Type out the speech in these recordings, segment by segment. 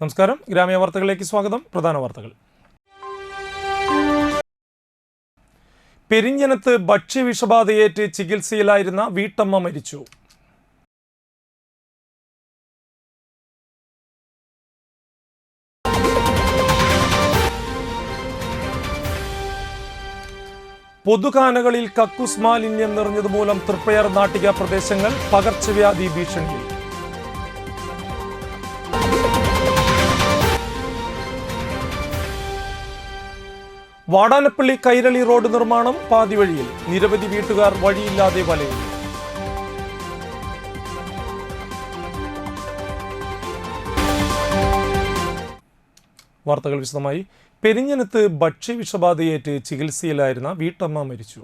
നമസ്കാരം, ഗ്രാമീണ വാർത്തകളിലേക്ക് സ്വാഗതം. പ്രധാന വാർത്തകൾ. പെരിഞ്ഞനത്ത് ഭക്ഷ്യവിഷബാധയേറ്റ് ചികിത്സയിലായിരുന്ന വീട്ടമ്മ മരിച്ചു. പൊതുകാനകളിൽ കക്കൂസ് മാലിന്യം നിറഞ്ഞതുമൂലം തൃപ്പയാർ നാട്ടിക പ്രദേശങ്ങൾ പകർച്ചവ്യാധി ഭീഷണിയിൽ. വാടാനപ്പള്ളി കൈരളി റോഡ് നിർമ്മാണം പാതിവഴിയിൽ. നിരവധി വീട്ടുകാർ വഴിയില്ലാതെ വലയുന്നു. വാർത്തകൾ വിശദമായി. പെരിഞ്ഞനത്ത് ഭക്ഷ്യവിഷബാധയേറ്റ് ചികിത്സയിലായിരുന്ന വീട്ടമ്മ മരിച്ചു.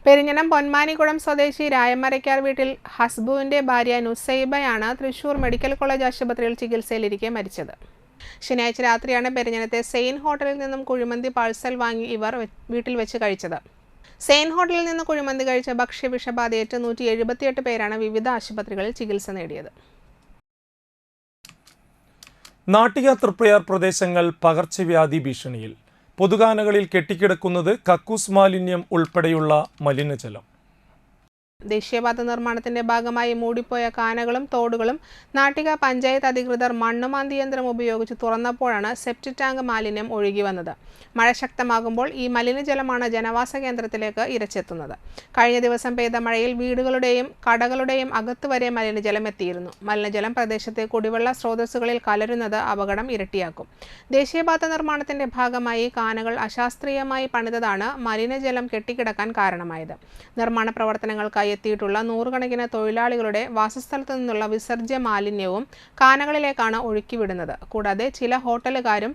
പെരിഞ്ഞനം പൊന്മാനിക്കുളം സ്വദേശി രായമരയ്ക്കാർ വീട്ടിൽ ഹസ്ബുവിന്റെ ഭാര്യ നുസൈബയാണ് തൃശൂർ മെഡിക്കൽ കോളേജ് ആശുപത്രിയിൽ ചികിത്സയിലിരിക്കെ മരിച്ചത്. ശനിയാഴ്ച രാത്രിയാണ് പെരിഞ്ഞനത്തെ സെയിൻ ഹോട്ടലിൽ നിന്നും കുഴിമന്തി പാഴ്സൽ വാങ്ങി ഇവർ വീട്ടിൽ വെച്ച് കഴിച്ചത്. സെയിൻ ഹോട്ടലിൽ നിന്ന് കുഴിമന്തി കഴിച്ച ഭക്ഷ്യവിഷബാധയേറ്റ് 178 പേരാണ് വിവിധ ആശുപത്രികളിൽ ചികിത്സ നേടിയത്. നാട്ടിക തൃപ്പയാർ പ്രദേശങ്ങൾ പകർച്ചവ്യാധി ഭീഷണിയിൽ. പൊതുകാനകളിൽ കെട്ടിക്കിടക്കുന്നത് കക്കൂസ് മാലിന്യം ഉൾപ്പെടെയുള്ള മലിനജലം. ദേശീയപാത നിർമ്മാണത്തിന്റെ ഭാഗമായി മൂടിപ്പോയ കാനകളും തോടുകളും നാട്ടിക പഞ്ചായത്ത് അധികൃതർ മണ്ണുമാന്തി യന്ത്രം ഉപയോഗിച്ച് തുറന്നപ്പോഴാണ് സെപ്റ്റിക് ടാങ്ക് മാലിന്യം ഒഴുകി വന്നത്. മഴ ശക്തമാകുമ്പോൾ ഈ മലിനജലമാണ് ജനവാസ കേന്ദ്രത്തിലേക്ക് ഇരച്ചെത്തുന്നത്. കഴിഞ്ഞ ദിവസം പെയ്ത മഴയിൽ വീടുകളുടെയും കടകളുടെയും അകത്ത് വരെ മലിനജലം എത്തിയിരുന്നു. മലിനജലം പ്രദേശത്തെ കുടിവെള്ള സ്രോതസ്സുകളിൽ കലരുന്നത് അപകടം ഇരട്ടിയാക്കും. ദേശീയപാത നിർമ്മാണത്തിന്റെ ഭാഗമായി കാനകൾ അശാസ്ത്രീയമായി പണിതതാണ് മലിനജലം കെട്ടിക്കിടക്കാൻ കാരണമായത്. നിർമ്മാണ പ്രവർത്തനങ്ങൾക്കായി എത്തിയിട്ടുള്ള നൂറുകണക്കിന് തൊഴിലാളികളുടെ വാസസ്ഥലത്തു നിന്നുള്ള വിസർജ്യ മാലിന്യവും കാനകളിലേക്കാണ് ഒഴുക്കിവിടുന്നത്. കൂടാതെ ചില ഹോട്ടലുകാരും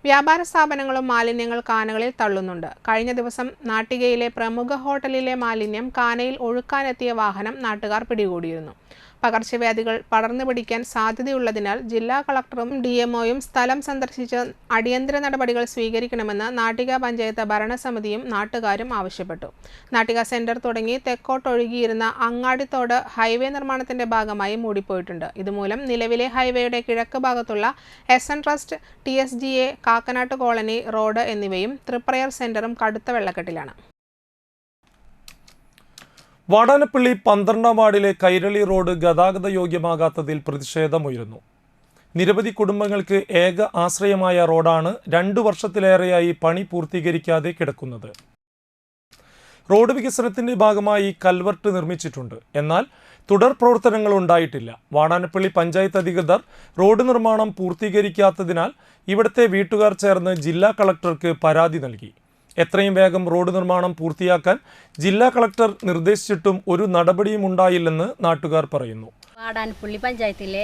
വ്യാപാര സ്ഥാപനങ്ങളും മാലിന്യങ്ങൾ കാനകളിൽ തള്ളുന്നുണ്ട്. കഴിഞ്ഞ ദിവസം നാട്ടികയിലെ പ്രമുഖ ഹോട്ടലിലെ മാലിന്യം കാനയിൽ ഒഴുക്കാനെത്തിയ വാഹനം നാട്ടുകാർ പിടികൂടിയിരുന്നു. പകർച്ചവ്യാധികൾ പടർന്നു പിടിക്കാൻ സാധ്യതയുള്ളതിനാൽ ജില്ലാ കളക്ടറും DMOയും സ്ഥലം സന്ദർശിച്ച് അടിയന്തര നടപടികൾ സ്വീകരിക്കണമെന്ന് നാട്ടിക പഞ്ചായത്ത് ഭരണസമിതിയും നാട്ടുകാരും ആവശ്യപ്പെട്ടു. നാട്ടിക സെന്റർ തുടങ്ങി തെക്കോട്ടൊഴുകിയിരുന്ന അങ്ങാടിത്തോട് ഹൈവേ നിർമ്മാണത്തിന്റെ ഭാഗമായി മൂടിപ്പോയിട്ടുണ്ട്. ഇതുമൂലം നിലവിലെ ഹൈവേയുടെ കിഴക്ക് ഭാഗത്തുള്ള SN ട്രസ്റ്റ്, TSGA, കാക്കനാട്ട് കോളനി റോഡ് എന്നിവയും തൃപ്രയാർ സെന്ററും കടുത്ത വെള്ളക്കെട്ടിലാണ്. വാടാനപ്പള്ളി 12-ാം വാർഡിലെ കൈരളി റോഡ് ഗതാഗത യോഗ്യമാകാത്തതിൽ പ്രതിഷേധമുയരുന്നു. നിരവധി കുടുംബങ്ങൾക്ക് ഏക ആശ്രയമായ റോഡാണ് 2 വർഷത്തിലേറെയായി പണി പൂർത്തീകരിക്കാതെ കിടക്കുന്നത്. റോഡ് വികസനത്തിന്റെ ഭാഗമായി കൽവർട്ട് നിർമ്മിച്ചിട്ടുണ്ട്. എന്നാൽ തുടർ പ്രവർത്തനങ്ങൾ ഉണ്ടായിട്ടില്ല. വാടാനപ്പള്ളി പഞ്ചായത്ത് അധികൃതർ റോഡ് നിർമ്മാണം പൂർത്തീകരിക്കാത്തതിനാൽ ഇവിടുത്തെ വീട്ടുകാർ ചേർന്ന് ജില്ലാ കളക്ടർക്ക് പരാതി നൽകി. എത്രയും വേഗം റോഡ് നിർമ്മാണം പൂർത്തിയാക്കാൻ ജില്ലാ കളക്ടർ നിർദ്ദേശിച്ചിട്ടും ഒരു നടപടിയും ഉണ്ടായില്ലെന്ന് നാട്ടുകാർ പറയുന്നു. വാടാനപ്പള്ളി പഞ്ചായത്തിലെ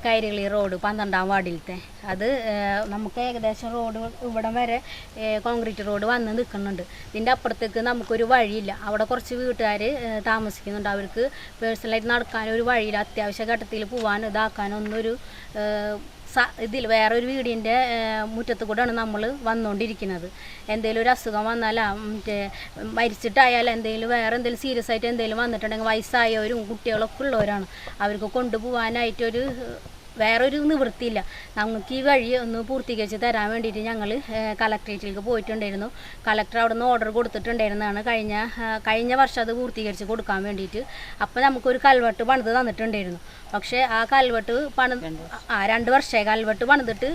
കൈരളി റോഡ് 12-ാം വാർഡിലത്തെ അത് നമുക്ക് ഏകദേശം റോഡ് ഇവിടം വരെ കോൺക്രീറ്റ് റോഡ് വന്ന് നിൽക്കുന്നുണ്ട്. ഇതിൻ്റെ അപ്പുറത്തേക്ക് നമുക്കൊരു വഴിയില്ല. അവിടെ കുറച്ച് വീട്ടുകാർ താമസിക്കുന്നുണ്ട്. അവർക്ക് പേഴ്സണലായിട്ട് നടക്കാനൊരു വഴിയില്ല. അത്യാവശ്യ ഘട്ടത്തിൽ പോകാനോ ഇതാക്കാനോ ഒന്നൊരു ഇതിൽ വേറൊരു വീടിൻ്റെ മുറ്റത്ത് കൂടെയാണ് നമ്മൾ വന്നുകൊണ്ടിരിക്കുന്നത്. എന്തെങ്കിലും ഒരു അസുഖം വന്നാൽ മറ്റേ മരിച്ചിട്ടായാലും എന്തെങ്കിലും വേറെ എന്തെങ്കിലും സീരിയസ് ആയിട്ട് എന്തെങ്കിലും വന്നിട്ടുണ്ടെങ്കിൽ വയസ്സായവരും കുട്ടികളൊക്കെ ഉള്ളവരാണ്. അവർക്ക് കൊണ്ടുപോകാനായിട്ടൊരു വേറൊരു നിവൃത്തിയില്ല. നമുക്ക് ഈ വഴി ഒന്ന് പൂർത്തീകരിച്ച് തരാൻ വേണ്ടിയിട്ട് ഞങ്ങൾ കളക്ട്രേറ്റിലേക്ക് പോയിട്ടുണ്ടായിരുന്നു. കളക്ടർ അവിടെ നിന്ന് ഓർഡർ കൊടുത്തിട്ടുണ്ടായിരുന്നതാണ് കഴിഞ്ഞ വർഷം അത് പൂർത്തീകരിച്ച് കൊടുക്കാൻ വേണ്ടിയിട്ട്. അപ്പോൾ നമുക്കൊരു കൽവെട്ട് പണിത് തന്നിട്ടുണ്ടായിരുന്നു. പക്ഷേ ആ കൽവെട്ട് 2 വർഷമായി കൽവെട്ട് പണിതിട്ട്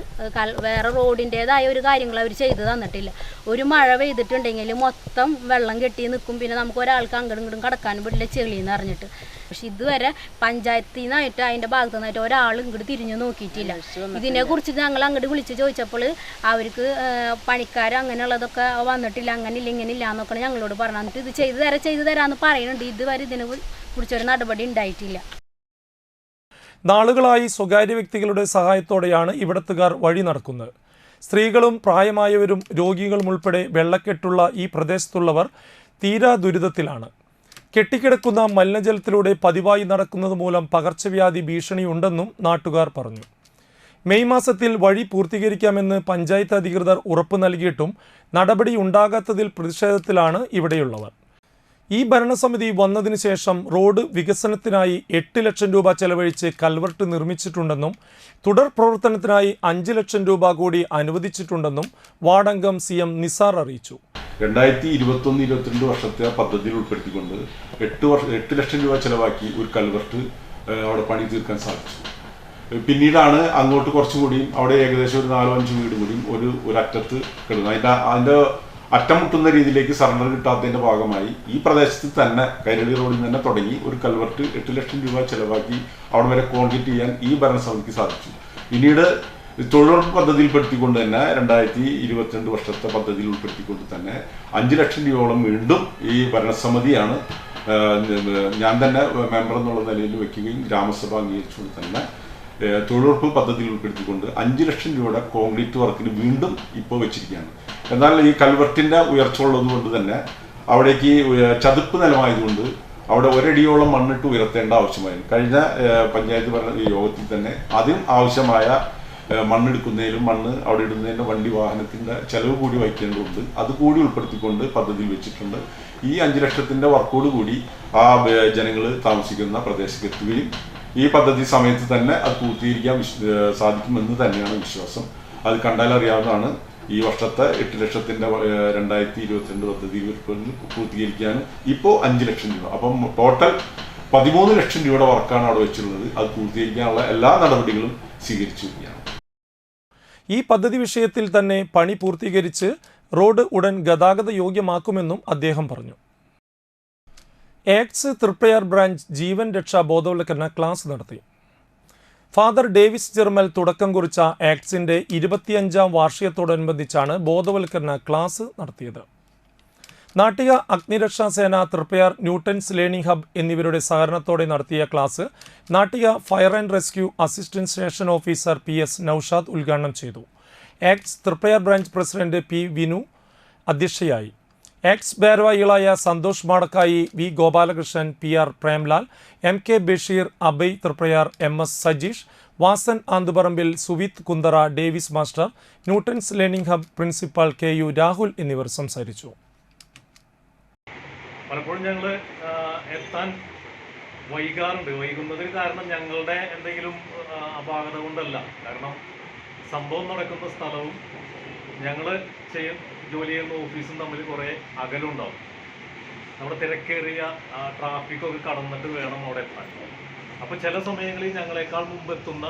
വേറെ റോഡിൻ്റേതായ ഒരു കാര്യങ്ങൾ അവർ ചെയ്ത് തന്നിട്ടില്ല. ഒരു മഴ പെയ്തിട്ടുണ്ടെങ്കിൽ മൊത്തം വെള്ളം കെട്ടി നിൽക്കും. പിന്നെ നമുക്ക് ഒരാൾക്ക് അങ്ങോട്ടും ഇങ്ങോട്ടും കടക്കാനും പറ്റില്ല, ചെളിയെന്ന് അറിഞ്ഞിട്ട്. പക്ഷെ ഇതുവരെ പഞ്ചായത്തിൽ നിന്നായിട്ട് അതിൻ്റെ ഭാഗത്തു നിന്നായിട്ട് ഒരാൾ ഇങ്ങോട്ട് തിരിഞ്ഞു നോക്കിയിട്ടില്ല. ഇതിനെക്കുറിച്ച് ഞങ്ങൾ അങ്ങോട്ട് വിളിച്ച് ചോദിച്ചപ്പോൾ അവർക്ക് പണിക്കാർ അങ്ങനെയുള്ളതൊക്കെ വന്നിട്ടില്ല, അങ്ങനെയില്ല ഇങ്ങനെയില്ല എന്നൊക്കെ ഞങ്ങളോട് പറഞ്ഞു. എന്നിട്ട് ഇത് ചെയ്തു തരാമെന്ന് പറയുന്നുണ്ട്. ഇതുവരെ ഇതിനെ കുറിച്ചൊരു നടപടി ഉണ്ടായിട്ടില്ല. നാളുകളായി സ്വകാര്യ വ്യക്തികളുടെ സഹായത്തോടെയാണ് ഇവിടത്തുകാർ വഴി നടക്കുന്നത്. സ്ത്രീകളും പ്രായമായവരും രോഗികളും ഉൾപ്പെടെ വെള്ളക്കെട്ടുള്ള ഈ പ്രദേശത്തുള്ളവർ തീരാ ദുരിതത്തിലാണ്. കെട്ടിക്കിടക്കുന്ന മലിനജലത്തിലൂടെ പതിവായി നടക്കുന്നത് മൂലം പകർച്ചവ്യാധി ഭീഷണിയുണ്ടെന്നും നാട്ടുകാർ പറഞ്ഞു. മെയ് മാസത്തിൽ വഴി പൂർത്തീകരിക്കാമെന്ന് പഞ്ചായത്ത് അധികൃതർ ഉറപ്പ് നൽകിയിട്ടും നടപടി ഉണ്ടാകാത്തതിൽ പ്രതിഷേധത്തിലാണ് ഇവിടെയുള്ളവർ. ഈ ഭരണസമിതി വന്നതിന് ശേഷം റോഡ് വികസനത്തിനായി 8 ലക്ഷം രൂപ ചെലവഴിച്ച് കൽവർട്ട് നിർമ്മിച്ചിട്ടുണ്ടെന്നും തുടർ പ്രവർത്തനത്തിനായി 5 ലക്ഷം രൂപ കൂടി അനുവദിച്ചിട്ടുണ്ടെന്നും വാർഡംഗം CM നിസാർ അറിയിച്ചു. 2021-22 വർഷത്തെ പദ്ധതിയിൽ ഉൾപ്പെടുത്തിക്കൊണ്ട് 8 ലക്ഷം രൂപ ചെലവാക്കി ഒരു കൽവർട്ട് അവിടെ പണി തീർക്കാൻ സാധിച്ചു. പിന്നീടാണ് അങ്ങോട്ട് കുറച്ചും കൂടിയും അവിടെ ഏകദേശം ഒരു 4-5 വീട് കൂടിയും ഒരു അറ്റത്ത് കിടന്നു. അതിൻ്റെ അറ്റമുട്ടുന്ന രീതിയിലേക്ക് സറണ്ടർ കിട്ടാത്തതിൻ്റെ ഭാഗമായി ഈ പ്രദേശത്ത് തന്നെ കൈരളി റോഡിൽ തന്നെ തുടങ്ങി ഒരു കൽവർട്ട് 8 ലക്ഷം രൂപ ചെലവാക്കി അവിടെ വരെ കോൺക്രീറ്റ് ചെയ്യാൻ ഈ ഭരണസമിതിക്ക് സാധിച്ചു. പിന്നീട് തൊഴിലുറപ്പ് പദ്ധതിയിൽപ്പെടുത്തിക്കൊണ്ട് തന്നെ 2022 വർഷത്തെ പദ്ധതിയിൽ ഉൾപ്പെടുത്തിക്കൊണ്ട് തന്നെ 5 ലക്ഷം രൂപയോളം വീണ്ടും ഈ ഭരണസമിതിയാണ് ഞാൻ തന്നെ മെമ്പർ എന്നുള്ള നിലയിൽ വയ്ക്കുകയും ഗ്രാമസഭ അംഗീകരിച്ചുകൊണ്ട് തന്നെ തൊഴിലുറപ്പ് പദ്ധതിയിൽ ഉൾപ്പെടുത്തിക്കൊണ്ട് 5 ലക്ഷം രൂപയുടെ കോൺക്രീറ്റ് വർക്കിന് വീണ്ടും ഇപ്പോൾ വെച്ചിരിക്കുകയാണ്. എന്നാൽ ഈ കൽവർട്ടിൻ്റെ ഉയർച്ച ഉള്ളതുകൊണ്ട് തന്നെ അവിടേക്ക് ചതുപ്പ് നിലമായതുകൊണ്ട് അവിടെ ഒരടിയോളം മണ്ണിട്ട് ഉയർത്തേണ്ട ആവശ്യമായിരുന്നു. കഴിഞ്ഞ പഞ്ചായത്ത് ഭരണ യോഗത്തിൽ തന്നെ അതിന് ആവശ്യമായ മണ്ണെടുക്കുന്നതിലും മണ്ണ് അവിടെ ഇടുന്നതിൻ്റെ വണ്ടി വാഹനത്തിൻ്റെ ചെലവ് കൂടി വഹിക്കേണ്ടതുണ്ട്. അതുകൂടി ഉൾപ്പെടുത്തിക്കൊണ്ട് പദ്ധതിയിൽ വെച്ചിട്ടുണ്ട്. ഈ 5 ലക്ഷത്തിൻ്റെ വർക്കോട് കൂടി ആ ജനങ്ങൾ താമസിക്കുന്ന പ്രദേശത്ത് എത്തുകയും ഈ പദ്ധതി സമയത്ത് തന്നെ അത് പൂർത്തീകരിക്കാൻ സാധിക്കുമെന്ന് തന്നെയാണ് വിശ്വാസം. അത് കണ്ടാൽ അറിയാവുന്നതാണ്. ഈ വർഷത്തെ 8 ലക്ഷത്തിൻ്റെ 2022 പദ്ധതി പൂർത്തീകരിക്കാനും ഇപ്പോൾ 5 ലക്ഷം രൂപ, അപ്പം ടോട്ടൽ 13 ലക്ഷം രൂപയുടെ വർക്കാണ് അവിടെ വെച്ചിട്ടുള്ളത്. അത് പൂർത്തീകരിക്കാനുള്ള എല്ലാ നടപടികളും സ്വീകരിച്ചു വരികയാണ്. ഈ പദ്ധതി വിഷയത്തിൽ തന്നെ പണി പൂർത്തീകരിച്ച് റോഡ് ഉടൻ ഗതാഗത യോഗ്യമാക്കുമെന്നും അദ്ദേഹം പറഞ്ഞു. ആക്ട്സ് തൃപ്രയാർ ബ്രാഞ്ച് ജീവൻ രക്ഷാ ബോധവൽക്കരണ ക്ലാസ് നടത്തി. ഫാദർ ഡേവിസ് ജെർമൽ തുടക്കം കുറിച്ച ആക്ട്സിൻ്റെ 25ാം വാർഷികത്തോടനുബന്ധിച്ചാണ് ബോധവൽക്കരണ ക്ലാസ് നടത്തിയത്. നാട്ടിക അഗ്നിരക്ഷാസേന, തൃപ്രയാർ ന്യൂട്ടൻസ് ലേണിംഗ് ഹബ് എന്നിവരുടെ സഹകരണത്തോടെ നടത്തിയ class Nattika fire and rescue assistant station officer PS Noushad ഉദ്ഘാടനം ചെയ്തു. Acts Triprayar branch president P Vinu അധ്യക്ഷയായി. ആക്ട്സ് ഭാരവാഹികളായ Santhosh Madakkayi, V Gopalakrishnan, PR Premlal, MK Basheer, Abhay Triprayar, MS Sajeesh, Vasan Anthuparambil, Suvith Kunthara, Davis master, Newton's learning hub principal KU Rahul എന്നിവർ സംസാരിച്ചു. പലപ്പോഴും ഞങ്ങൾ എത്താൻ വൈകുന്നതിന് കാരണം ഞങ്ങളുടെ എന്തെങ്കിലും അപാകത കൊണ്ടല്ല. കാരണം സംഭവം നടക്കുന്ന സ്ഥലവും ഞങ്ങൾ ജോലി ചെയ്യുന്ന ഓഫീസും തമ്മിൽ കുറേ അകലുണ്ടാവും. നമ്മുടെ തിരക്കേറിയ ട്രാഫിക്കൊക്കെ കടന്നിട്ട് വേണം അവിടെ എത്താൻ. അപ്പോൾ ചില സമയങ്ങളിൽ ഞങ്ങളെക്കാൾ മുമ്പ് എത്തുന്ന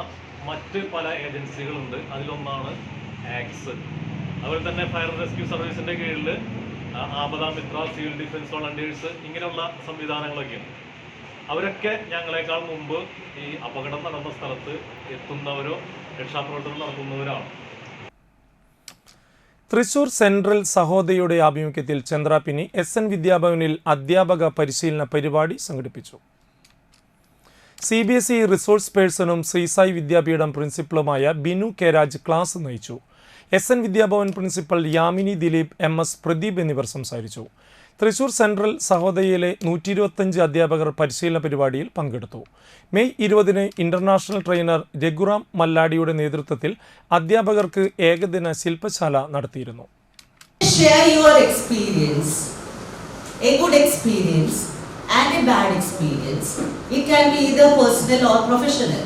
മറ്റ് പല ഏജൻസികളുണ്ട്. അതിലൊന്നാണ് ആക്ട്സ്. അതുപോലെ തന്നെ ഫയർ റെസ്ക്യൂ സർവീസിൻ്റെ കീഴിൽ ആപദ മിത്ര, സിവിൽ ഡിഫൻസ് വോളണ്ടിയേഴ്സ്, ഇങ്ങനെയുള്ള സംവിധാനങ്ങളൊക്കെയുണ്ട്. അവരൊക്കെ ഞങ്ങളെക്കാൾ മുമ്പ് ഈ അപകടം നടന്ന സ്ഥലത്ത് എത്തുന്നവരോ രക്ഷാപ്രവർത്തനം നടത്തുന്നവരാണ്. തൃശൂർ സെൻട്രൽ സഹോദയയുടെ ആഭിമുഖ്യത്തിൽ ചന്ദ്രാപിന്നി SN വിദ്യാഭവനിൽ അധ്യാപക പരിശീലന പരിപാടി സംഘടിപ്പിച്ചു. CBSE റിസോഴ്സ് പേഴ്സണും ശ്രീസായി വിദ്യാപീഠം പ്രിൻസിപ്പളുമായ ബിനു കെ രാജ് ക്ലാസ് നയിച്ചു. SN Vidyabhavan principal Yamini Dileep, MS Pradeep എന്നിവർ സംസാരിച്ചു. തൃശൂർ സെൻട്രൽ സഹോദയയിലെ 125 അധ്യാപകർ പരിശീലന പരിപാടിയിൽ പങ്കെടുത്തു. മെയ് 20 ഇന്റർനാഷണൽ ട്രെയിനർ രഘുറാം മല്ലാടിയുടെ നേതൃത്വത്തിൽ അധ്യാപകർക്ക് ഏകദിന ശില്പശാല നടത്തിയിരുന്നു. Share your experience, a good experience and a bad experience. It can be either personal or professional.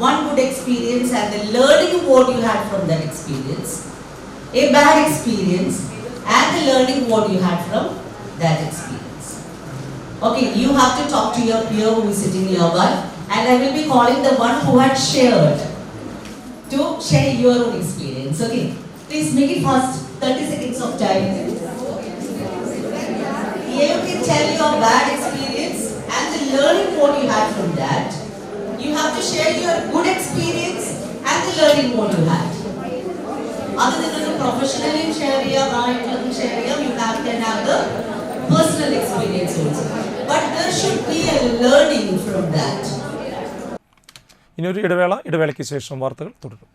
One good experience and the learning what you had from that experience. A bad experience and the learning what you had from that experience. Okay, you have to talk to your peer who is sitting nearby, and I will be calling the one who had shared to share your own experience. Okay, please make it fast. 30 seconds of time. You can tell your bad experience and the learning what you had from that. You have to share your good experience and the learning what you had. Other than the professionally share your you can have the personal experience also. But there should be a learning from that. ഇനിയൊരു ഇടവേളയ്ക്ക് ശേഷം വാർത്തകൾ തുടരും.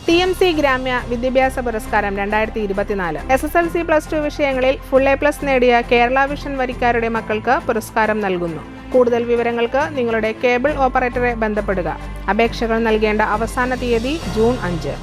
TMC ഗ്രാമ്യ വിദ്യാഭ്യാസ പുരസ്കാരം 2024 SSLC+2 വിഷയങ്ങളിൽ full A+ നേടിയ Kerala vision വരിക്കാരുടെ മക്കൾക്ക് പുരസ്കാരം നൽകുന്നു. കൂടുതൽ വിവരങ്ങൾക്ക് നിങ്ങളുടെ കേബിൾ ഓപ്പറേറ്ററെ ബന്ധപ്പെടുക. അപേക്ഷകൾ നൽകേണ്ട അവസാന തീയതി June 5.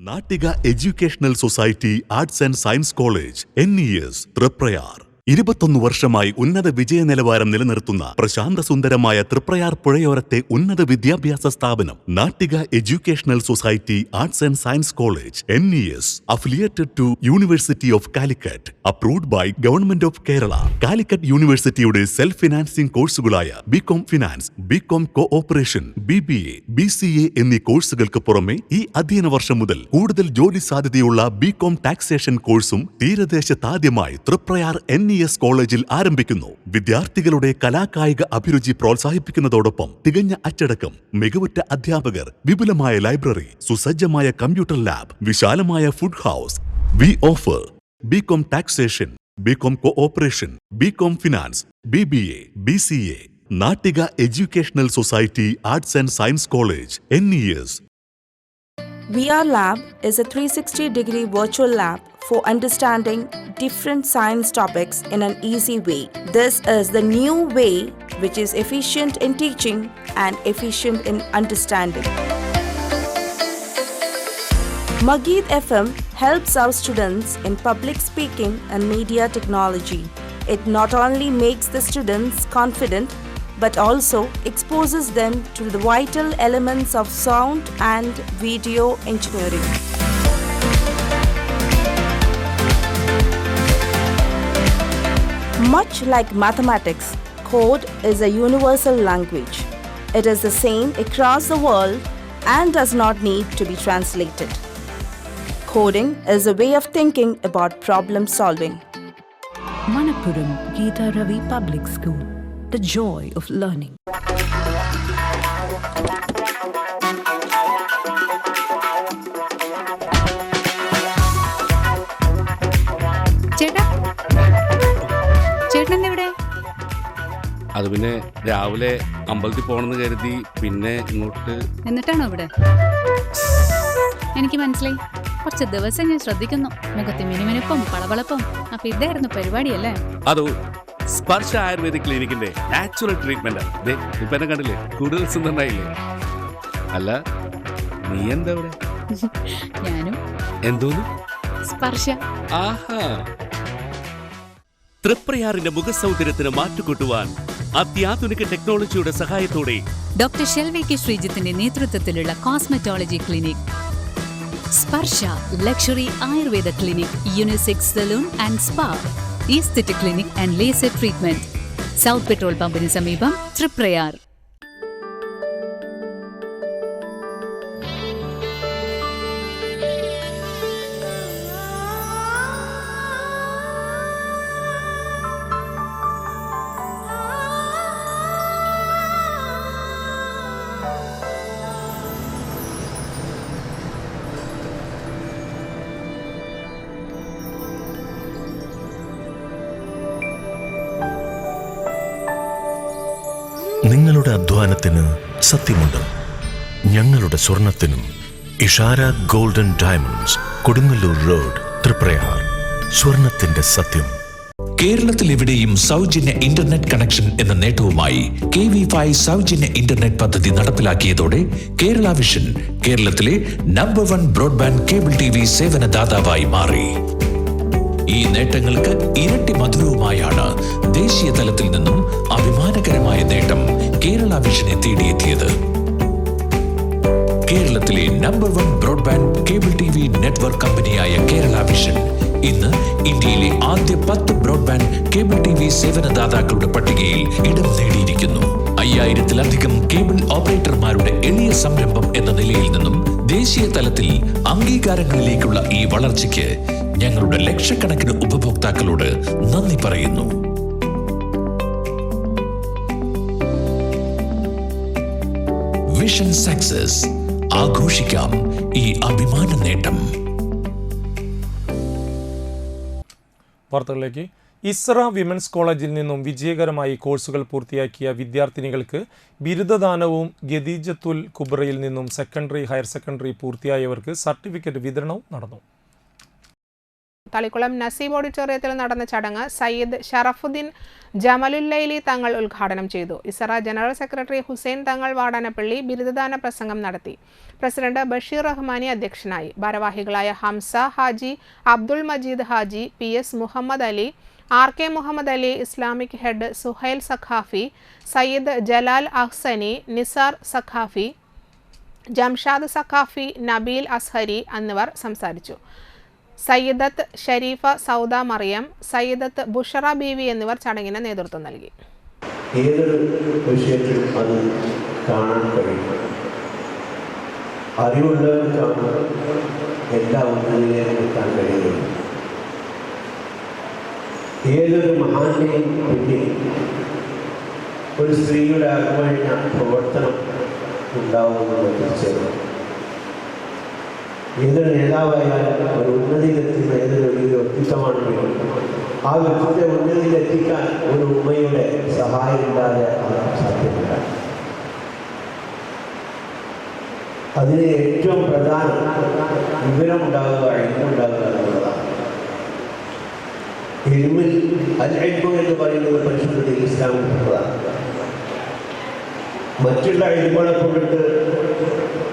Nattika educational society arts and science college NES Triprayar 21 വർഷമായി ഉന്നത വിജയ നിലവാരം നിലനിർത്തുന്ന പ്രശാന്ത സുന്ദരമായ തൃപ്രയാർ പുഴയോരത്തെ ഉന്നത വിദ്യാഭ്യാസ സ്ഥാപനം Nattika educational society arts and science college NES affiliated to university of Calicut approved by government of Kerala. Calicut യൂണിവേഴ്സിറ്റിയുടെ സെൽഫ് ഫിനാൻസിംഗ് കോഴ്സുകളായ BCom finance, BCom cooperation, BBA, BCA എന്നീ കോഴ്സുകൾക്ക് പുറമെ ഈ അധ്യയന വർഷം മുതൽ കൂടുതൽ ജോലി സാധ്യതയുള്ള ബികോം ടാക്സേഷൻ കോഴ്സും തീരദേശത്താദ്യമായി തൃപ്രയാർ NES കോളേജിൽ ആരംഭിക്കുന്നു. വിദ്യാർത്ഥികളുടെ കലാകായിക അഭിരുചി പ്രോത്സാഹിപ്പിക്കുന്നതോടൊപ്പം തികഞ്ഞ അച്ചടക്കം, മികവുറ്റ അധ്യാപകർ, വിപുലമായ ലൈബ്രറി, സുസജ്ജമായ കമ്പ്യൂട്ടർ ലാബ്, വിശാലമായ food house. We offer BCom taxation, BCom cooperation, BCom finance, BBA, BCA. Nattika educational society arts and science college NES. VR Lab is a 360-degree virtual lab for understanding different science topics in an easy way. This is the new way which is efficient in teaching and efficient in understanding. Magid FM helps our students in public speaking and media technology. It not only makes the students confident but also exposes them to the vital elements of sound and video engineering. Much like mathematics, code is a universal language. It is the same across the world and does not need to be translated. Coding is a way of thinking about problem solving. Manappuram Geeta Ravi Public School. The joy of learning. ചേട്ടാ ചേട്ടൻ എവിടെ? അത് പിന്നെ രാവിലെ അമ്പലത്തിൽ പോകണമെന്ന് കരുതി പിന്നെ ഇങ്ങോട്ട്. എന്നിട്ടാണോ ഇവിടെ? എനിക്ക് മനസ്സിലായി. കുറച്ച് ദിവസം ഞാൻ ശ്രദ്ധിക്കുന്നു, മുഖത്ത് മിനുമിനുപ്പും പളവളപ്പും. അപ്പൊ ഇതായിരുന്നു പരിപാടിയല്ലേ? അതോ സ്പർശ ആയുർവേദിക് ക്ലിനിക്കിന്റെ നാച്ചുറൽ ട്രീറ്റ്മെന്റ്. ഇപ്പൊ എന്നെ കണ്ടില്ലേ, കൂടുതൽ സുന്ദരനായില്ലേ? അല്ല, നീ എന്താ ഇവിടെ? ഞാനും എന്തോന്നു സ്പർശ. ആഹാ. തൃപ്രയാറിന്റെ മുഖസൗന്ദര്യത്തിന് മാറ്റുകൂട്ടുവാൻ അത്യാധുനിക ടെക്നോളജിയുടെ സഹായത്തോടെ ഡോക്ടർ ഷെൽവി കെ ശ്രീജിത്തിന്റെ നേതൃത്വത്തിലുള്ള cosmetology clinic Sparsha luxury Ayurveda clinic, unisex salon and spa, aesthetic clinic and laser treatment, south petrol പമ്പിന് സമീപം, തൃപ്രയാർ. നിങ്ങളുടെ അധ്വാനത്തിന് സത്യമുണ്ട്, ഞങ്ങളുടെ സ്വർണത്തിനും. Ishara golden diamonds, Kodungallur road, Triprayar. സ്വർണത്തിന്റെ സത്യം. കേരളത്തിൽ എവിടെയും സൗജന്യ ഇന്റർനെറ്റ് കണക്ഷൻ എന്ന നേട്ടവുമായി KV5 സൗജന്യ ഇന്റർനെറ്റ് പദ്ധതി നടപ്പിലാക്കിയതോടെ കേരള വിഷൻ കേരളത്തിലെ നമ്പർ 1 ബ്രോഡ്ബാൻഡ് കേബിൾ TV സേവനദാതാവായി മാറി. ഈ നേട്ടങ്ങൾക്ക് ഇരട്ടി മധുരവുമായാണ് ദേശീയ തലത്തിൽ നിന്നും അഭിമാനകരമായ നേട്ടം കേരള വിഷനെ തേടിയെത്തിയത്. കേരളത്തിലെ number 1 broadband cable TV network കമ്പനിയായ കേരള വിഷൻ ഇന്ന് ഇന്ത്യയിലെ ആദ്യ 10 ബ്രോഡ്ബാൻഡ് കേബിൾ TV സേവനദാതാക്കളുടെ പട്ടികയിൽ ഇടം നേടിയിരിക്കുന്നു. 5000-ലധികം കേബിൾ ഓപ്പറേറ്റർമാരുടെ എളിയ സംരംഭം എന്ന നിലയിൽ നിന്നും ദേശീയ തലത്തിൽ അംഗീകാരങ്ങളിലേക്കുള്ള ഈ വളർച്ചയ്ക്ക് ഞങ്ങളുടെ ലക്ഷക്കണക്കിന് ഉപഭോക്താക്കളോട് നന്ദി പറയുന്നു. Vision success. ആഘോഷിക്കാം ഈ അഭിമാന നേട്ടം. വാർത്തകളിലേക്ക്. ഇസ്ര വിമൻസ് കോളേജിൽ നിന്നും വിജയകരമായി കോഴ്സുകൾ പൂർത്തിയാക്കിയ വിദ്യാർത്ഥിനികൾക്ക് ബിരുദദാനവും ഖദീജത്തുൽ കുബ്രയിൽ നിന്നും സെക്കൻഡറി, ഹയർ സെക്കൻഡറി പൂർത്തിയായവർക്ക് സർട്ടിഫിക്കറ്റ് വിതരണവും നടന്നു. തളിക്കുളം നസീബ് ഓഡിറ്റോറിയത്തിൽ നടന്ന ചടങ്ങ് സയ്യിദ് ഷറഫുദ്ദീൻ ജമലുല്ലൈലി തങ്ങൾ ഉദ്ഘാടനം ചെയ്തു. ഇസറ ജനറൽ സെക്രട്ടറി ഹുസൈൻ തങ്ങൾ വാടാനപ്പള്ളി ബിരുദദാന പ്രസംഗം നടത്തി. പ്രസിഡന്റ് ബഷീർ റഹ്മാനി അധ്യക്ഷനായി. ഭാരവാഹികളായ Hamsa Haji, Abdul Majeed Haji, PS Muhammad Ali, RK Muhammad Ali, Islamic head Suhail Saqafi, Sayyid Jalal Ahsani, Nisar Saqafi, Jamshad Saqafi, Nabeel Azhari എന്നിവർ സംസാരിച്ചു. സയ്യിദത്ത് ഷരീഫ സൗദ മറിയം, സയ്യിദത്ത് ബുഷറ ബീവി എന്നിവർ ചടങ്ങിന് നേതൃത്വം നൽകി. ഏതൊരു വിഷയത്തിലും അത് കാണാൻ കഴിയും. അറിവുള്ളവർക്കാണ് എല്ലാ ഉന്നതിയിലേക്കും എത്താൻ കഴിയുന്നത്. ഏതൊരു മഹാന്റെയും പിന്നിൽ ഒരു സ്ത്രീയുടെ അകമഴിഞ്ഞ പ്രവർത്തനം ഉണ്ടാവുമെന്ന് തീർച്ചയായും. ഏതൊരു നേതാവായാലും ഒരു ഉന്നതിയിലെത്തുന്ന ഏതൊരു വലിയ വ്യക്തിത്വമാണെങ്കിലും ആ വ്യക്തിത്വത്തെ ഉന്നതിയിലെത്തിക്കാൻ ഒരു ഉമ്മയുടെ സഹായമില്ലാതെ സാധ്യമല്ല. അതിന് ഏറ്റവും പ്രധാനം വിവരമുണ്ടാകുക, ഇൽമുണ്ടാകുക എന്നുള്ളതാണ്. ഇൽമിൽ അൽ-ഇൽമു എന്ന് പറയുന്നത് പരിശുദ്ധ ഇസ്ലാമിൽപ്പെട്ടതാണ്. മറ്റുള്ള ഇൽമുകളെ കൊണ്ടിട്ട്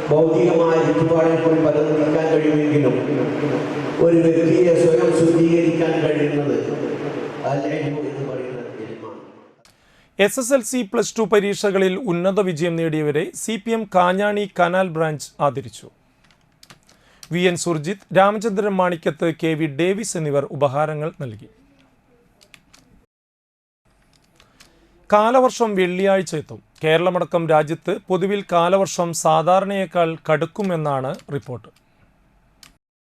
ഭൗതികമായ ചുറ്റുപാടിൽ കൂടി പലതും നീക്കാൻ കഴിയുമെങ്കിലും ഒരു വ്യക്തിയെ സ്വയം ശുദ്ധീകരിക്കാൻ കഴിയുന്നത് അൽ-ഇൽമു എന്ന് പറയുന്നത് ഇൽമാണ്. SSLC+2 പരീക്ഷകളിൽ ഉന്നത വിജയം നേടിയവരെ CPM കാഞ്ഞാണി കനാൽ ബ്രാഞ്ച് ആദരിച്ചു. VN Surjit, Ramachandran Manikkath, KV Davis എന്നിവർ ഉപഹാരങ്ങൾ നൽകി. കാലവർഷം വെള്ളിയാഴ്ച എത്തും. കേരളമടക്കം രാജ്യത്ത് പൊതുവിൽ കാലവർഷം സാധാരണയേക്കാൾ കടുക്കുമെന്നാണ് റിപ്പോർട്ട്.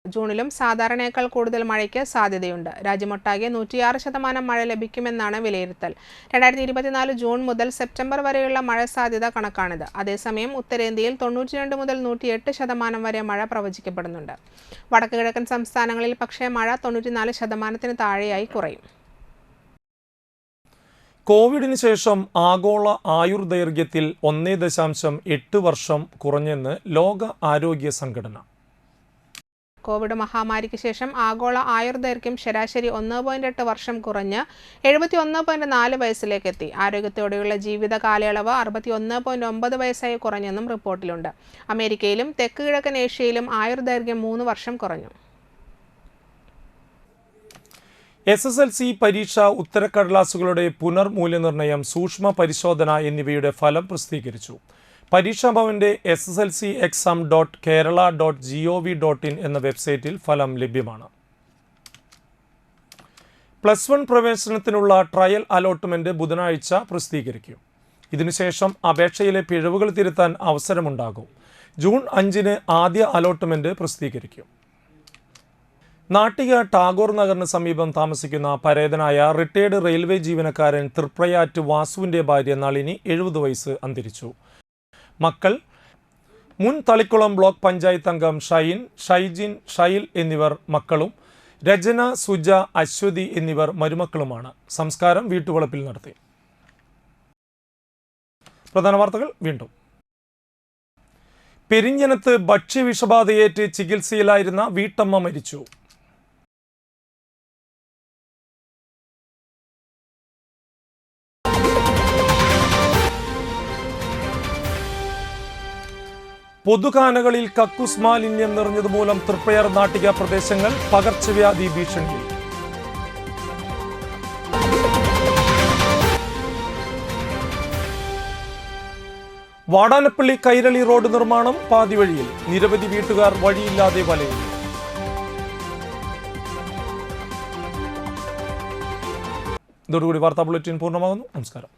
ജൂണിലും സാധാരണയേക്കാൾ കൂടുതൽ മഴയ്ക്ക് സാധ്യതയുണ്ട്. രാജ്യമൊട്ടാകെ 106% മഴ ലഭിക്കുമെന്നാണ് വിലയിരുത്തൽ. 2024 ജൂൺ മുതൽ സെപ്റ്റംബർ വരെയുള്ള മഴ സാധ്യത കണക്കാണിത്. അതേസമയം ഉത്തരേന്ത്യയിൽ 92 മുതൽ 108% വരെ മഴ പ്രവചിക്കപ്പെടുന്നുണ്ട്. വടക്ക് കിഴക്കൻ സംസ്ഥാനങ്ങളിൽ പക്ഷേ മഴ 94% താഴെയായി കുറയും. കോവിഡിന് ശേഷം ആഗോള ആയുർദൈർഘ്യത്തിൽ 1.8 വർഷം കുറഞ്ഞെന്ന് ലോക ആരോഗ്യ സംഘടന. കോവിഡ് മഹാമാരിക്ക് ശേഷം ആഗോള ആയുർദൈർഘ്യം ശരാശരി 1.8 വർഷം കുറഞ്ഞ് 71.4 വയസ്സിലേക്ക് എത്തി. ആരോഗ്യത്തോടെയുള്ള ജീവിത കാലയളവ് 61.9 വയസ്സായി കുറഞ്ഞെന്നും റിപ്പോർട്ടിലുണ്ട്. അമേരിക്കയിലും തെക്ക് കിഴക്കൻ ഏഷ്യയിലും ആയുർദൈർഘ്യം 3 വർഷം കുറഞ്ഞു. SSLC പരീക്ഷാ ഉത്തരക്കടലാസുകളുടെ പുനർമൂല്യനിർണ്ണയം, സൂക്ഷ്മ പരിശോധന എന്നിവയുടെ ഫലം പ്രസിദ്ധീകരിച്ചു. പരീക്ഷാഭവന്റെ sslcexam.kerala.gov.in എന്ന വെബ്സൈറ്റിൽ ഫലം ലഭ്യമാണ്. +1 പ്രവേശനത്തിനുള്ള ട്രയൽ അലോട്ട്മെന്റ് ബുധനാഴ്ച പ്രസിദ്ധീകരിക്കും. ഇതിനുശേഷം അപേക്ഷയിലെ പിഴവുകൾ തിരുത്താൻ അവസരമുണ്ടാകും. ജൂൺ 5-ന് ആദ്യ അലോട്ട്മെന്റ് പ്രസിദ്ധീകരിക്കും. നാട്ടിക ടാഗോർ നഗറിന് സമീപം താമസിക്കുന്ന പരേതനായ റിട്ടയർഡ് റെയിൽവേ ജീവനക്കാരൻ തൃപ്രയാറ്റ് വാസുവിൻ്റെ ഭാര്യ നളിനി 70 വയസ്സ് അന്തരിച്ചു. മക്കൾ മുൻ തളിക്കുളം ബ്ലോക്ക് പഞ്ചായത്ത് അംഗം ഷൈൻ, ഷൈജിൻ, ഷൈൽ എന്നിവർ മക്കളും രചന, സുജ, അശ്വതി എന്നിവർ മരുമക്കളുമാണ്. സംസ്കാരം വീട്ടുവളപ്പിൽ നടത്തി. പ്രധാന വാർത്തകൾ വീണ്ടും. പെരിഞ്ഞനത്ത് ഭക്ഷ്യവിഷബാധയേറ്റ് ചികിത്സയിലായിരുന്ന വീട്ടമ്മ മരിച്ചു. പൊതുഖാനകളിൽ കക്കൂസ് മാലിന്യം നിറഞ്ഞതുമൂലം തൃപ്രയാർ നാട്ടിക പ്രദേശങ്ങൾ പകർച്ചവ്യാധി ഭീഷണിയിൽ. വാടാനപ്പള്ളി കൈരളി റോഡ് നിർമ്മാണം പാതിവഴിയിൽ. നിരവധി വീട്ടുകാർ വഴിയില്ലാതെ വലയുന്നു. ഇതോടുകൂടി വാർത്താ ബുള്ളറ്റിൻ പൂർണ്ണമാകുന്നു. നമസ്കാരം.